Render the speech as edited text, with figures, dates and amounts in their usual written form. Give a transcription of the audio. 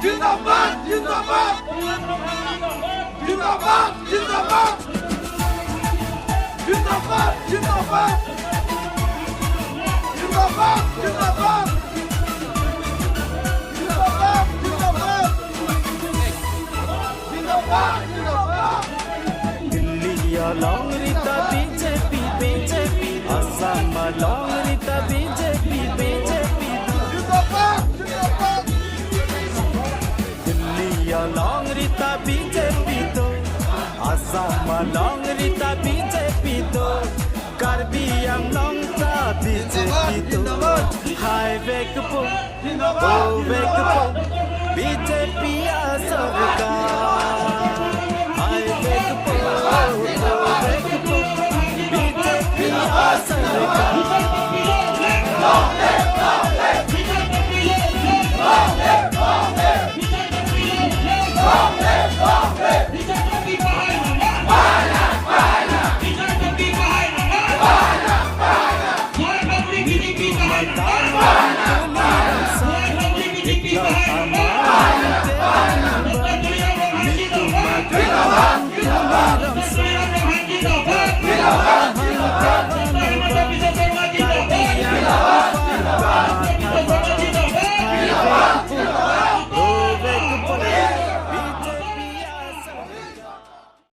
জিন্দাবাদ জিন্দাবাদ জিন্দাবাদ জিন্দাবাদ জিন্দাবাদ জিন্দাবাদ জিন্দাবাদ জিন্দাবাদ জিন্দাবাদ জিন্দাবাদ জিন্দাবাদ জিন্দাবাদ Delhi along Rita BJP BJP Assam along Rita BJP BJP জিন্দাবাদ জিন্দাবাদ Delhi along Rita BJP to Assam along Rita BJP to Karbi Anglong ta BJP to Hai Vekpo Oh Vekpo BJP a sarkar